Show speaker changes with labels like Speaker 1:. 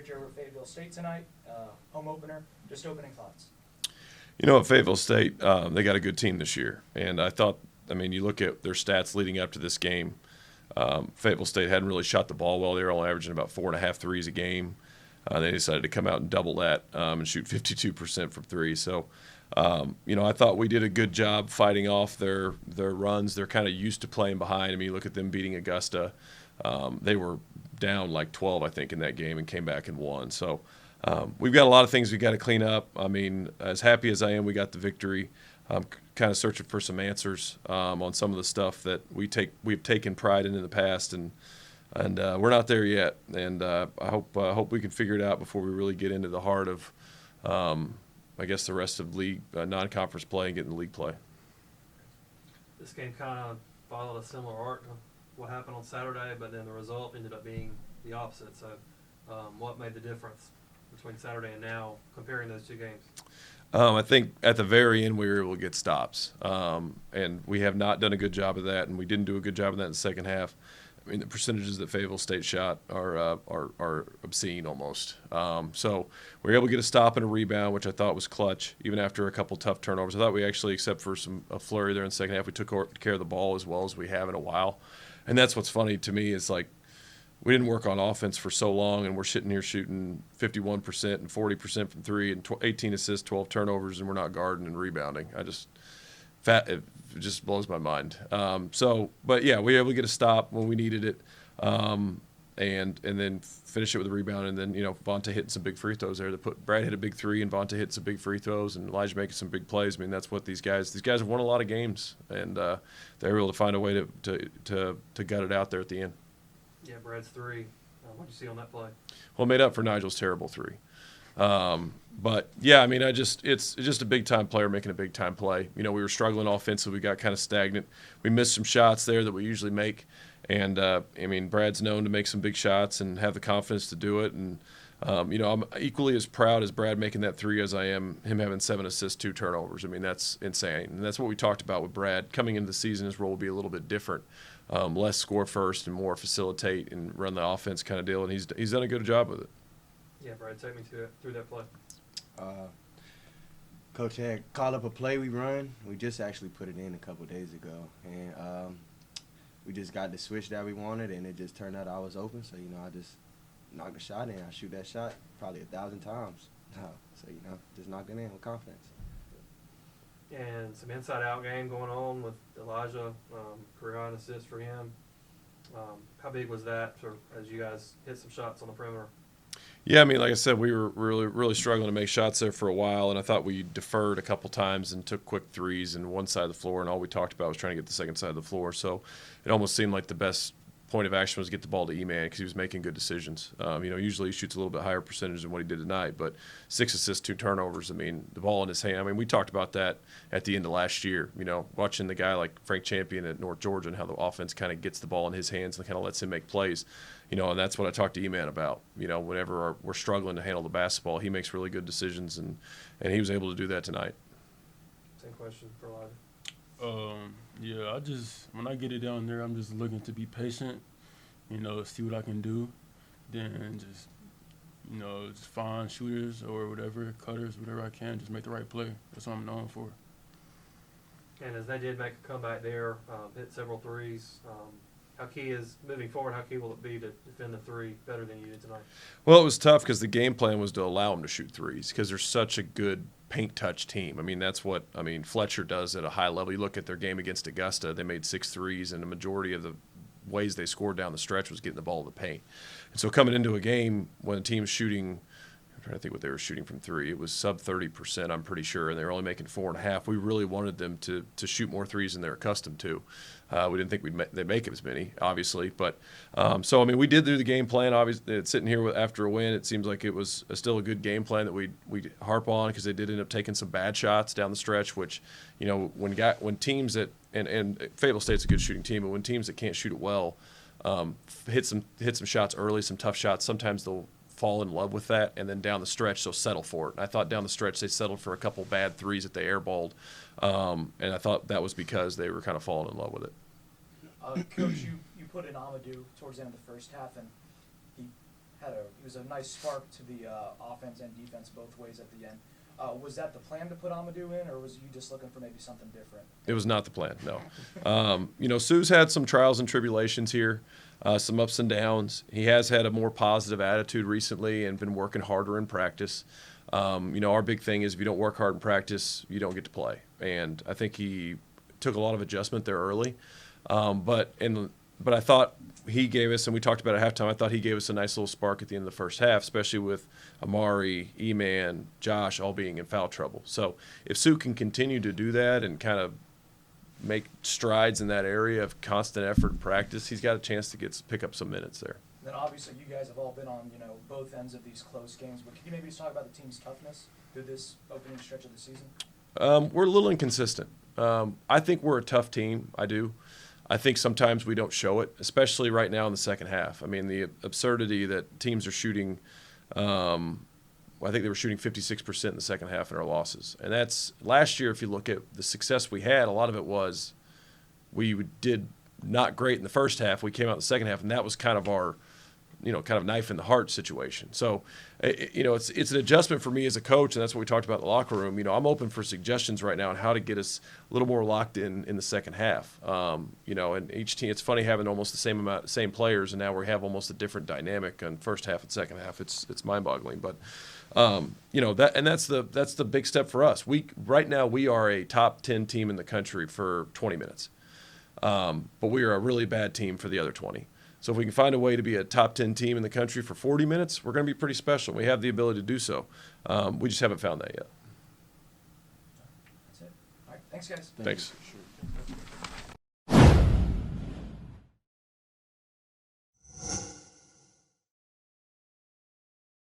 Speaker 1: victory over Fayetteville State tonight, home opener. Just opening thoughts.
Speaker 2: You know, at Fayetteville State, they got a good team this year. And you look at their stats leading up to this game. Fayetteville State hadn't really shot the ball well. They were only averaging about 4.5 threes a game. They decided to come out and double that and shoot 52% from three. So, I thought we did a good job fighting off their runs. They're kind of used to playing behind. I mean, you look at them beating Augusta. They were down like 12, I think, in that game and came back and won. So we've got a lot of things we got to clean up. I mean, as happy as I am, we got the victory. I'm kind of searching for some answers on some of the stuff that we've taken pride in the past, and we're not there yet. And I hope we can figure it out before we really get into the heart of, I guess, the rest of league non-conference play and get into league play.
Speaker 3: This game kind of followed a similar arc of what happened on Saturday, but then the result ended up being the opposite. So, what made the difference between Saturday and now, comparing those two games?
Speaker 2: I think at the very end we were able to get stops, and we have not done a good job of that, and we didn't do a good job of that in the second half. I mean, the percentages that Fayetteville State shot are obscene almost. So we were able to get a stop and a rebound, which I thought was clutch, even after a couple tough turnovers. I thought we actually, except for a flurry there in the second half, we took care of the ball as well as we have in a while. And that's what's funny to me is, like, we didn't work on offense for so long, and we're sitting here shooting 51% and 40% from three and 18 assists, 12 turnovers, and we're not guarding and rebounding. It just blows my mind. But yeah, we were able to get a stop when we needed it, and then finish it with a rebound, and then Vonta hitting some big free throws there. Brad hit a big three, and Vonta hit some big free throws, and Elijah making some big plays. I mean, that's what these guys have won a lot of games, and they were able to find a way to gut it out there at the end.
Speaker 3: Yeah, Brad's three. What did you see on that play?
Speaker 2: Well, made up for Nigel's terrible three. But yeah, I mean, it's just a big time player making a big time play. We were struggling offensively. We got kind of stagnant. We missed some shots there that we usually make. And Brad's known to make some big shots and have the confidence to do it. And I'm equally as proud as Brad making that three as I am him having 7 assists, 2 turnovers. I mean, that's insane. And that's what we talked about with Brad. Coming into the season, his role will be a little bit different. Less score first and more facilitate and run the offense kind of deal. And he's done a good job with it.
Speaker 3: Yeah, Brad, take me through that play.
Speaker 4: Coach had called up a play we run. We just actually put it in a couple days ago. And we just got the switch that we wanted, and it just turned out I was open. So, I just knocked the shot in. I shoot that shot probably 1,000 times. So, just knocked it in with confidence.
Speaker 3: And some inside-out game going on with Elijah, career high assist for him. How big was that as you guys hit some shots on the perimeter?
Speaker 2: Yeah, I mean, like I said, we were really, really struggling to make shots there for a while, and I thought we deferred a couple times and took quick threes in one side of the floor, and all we talked about was trying to get the second side of the floor. So it almost seemed like the best point of action was get the ball to E-Man because he was making good decisions. Usually he shoots a little bit higher percentage than what he did tonight, but 6 assists, 2 turnovers. I mean, the ball in his hand. I mean, we talked about that at the end of last year, watching the guy like Frank Champion at North Georgia and how the offense kind of gets the ball in his hands and kind of lets him make plays. And that's what I talked to E-Man about. Whenever we're struggling to handle the basketball, he makes really good decisions, and he was able to do that tonight.
Speaker 3: Same question for Elijah.
Speaker 5: Yeah, when I get it down there, I'm just looking to be patient, see what I can do, then just find shooters or whatever, cutters, whatever I can, just make the right play. That's what I'm known for.
Speaker 3: And as they did make a comeback there, hit several threes, how key will it be to defend the three better than you did tonight?
Speaker 2: Well, it was tough because the game plan was to allow them to shoot threes because they're such a good paint touch team. I mean, that's what Fletcher does at a high level. You look at their game against Augusta, they made 6 threes, and the majority of the ways they scored down the stretch was getting the ball in the paint. And so coming into a game when a team's shooting, I'm trying to think what they were shooting from three, it was sub 30%, I'm pretty sure, and they were only making 4.5. We really wanted them to shoot more threes than they're accustomed to. We didn't think they'd make as many, obviously. But we did do the game plan. Obviously, sitting here after a win, it seems like it was still a good game plan that we harp on because they did end up taking some bad shots down the stretch, which, when teams that and Fayetteville State's a good shooting team, but when teams that can't shoot it well hit some shots early, some tough shots, sometimes they'll fall in love with that, and then down the stretch they'll settle for it. And I thought down the stretch they settled for a couple bad threes that they airballed, and I thought that was because they were kind of falling in love with it.
Speaker 1: Coach, you put in Amadou towards the end of the first half, and he
Speaker 6: he was a nice spark to the offense and defense both ways at the end. Was that the plan to put Amadou in, or was you just looking for maybe something different?
Speaker 2: It was not the plan, no. You know, Sue's had some trials and tribulations here, some ups and downs. He has had a more positive attitude recently and been working harder in practice. You know, our big thing is if you don't work hard in practice, you don't get to play. And I think he took a lot of adjustment there early. But I thought he gave us, and we talked about it at halftime, I thought he gave us a nice little spark at the end of the first half, especially with Amari, E-Man, Josh all being in foul trouble. So if Sue can continue to do that and kind of make strides in that area of constant effort and practice, he's got a chance to pick up some minutes there.
Speaker 6: And then obviously you guys have all been on, both ends of these close games, but can you maybe just talk about the team's toughness through this opening stretch of the season?
Speaker 2: We're a little inconsistent. I think we're a tough team. I do. I think sometimes we don't show it, especially right now in the second half. I mean, the absurdity that teams are shooting, I think they were shooting 56% in the second half in our losses. And that's last year, if you look at the success we had, a lot of it was we did not great in the first half. We came out in the second half, and that was kind of our, kind of knife in the heart situation. So, it's an adjustment for me as a coach, and that's what we talked about in the locker room. I'm open for suggestions right now on how to get us a little more locked in the second half. And each team, it's funny having almost the same players, and now we have almost a different dynamic on first half and second half. It's mind-boggling, but that's the big step for us. Right now we are a top 10 team in the country for 20 minutes, but we are a really bad team for the other 20. So if we can find a way to be a top 10 team in the country for 40 minutes, we're going to be pretty special. We have the ability to do so. We just haven't found that yet.
Speaker 6: That's it. All right, thanks, guys.
Speaker 2: Thanks.
Speaker 4: Sure.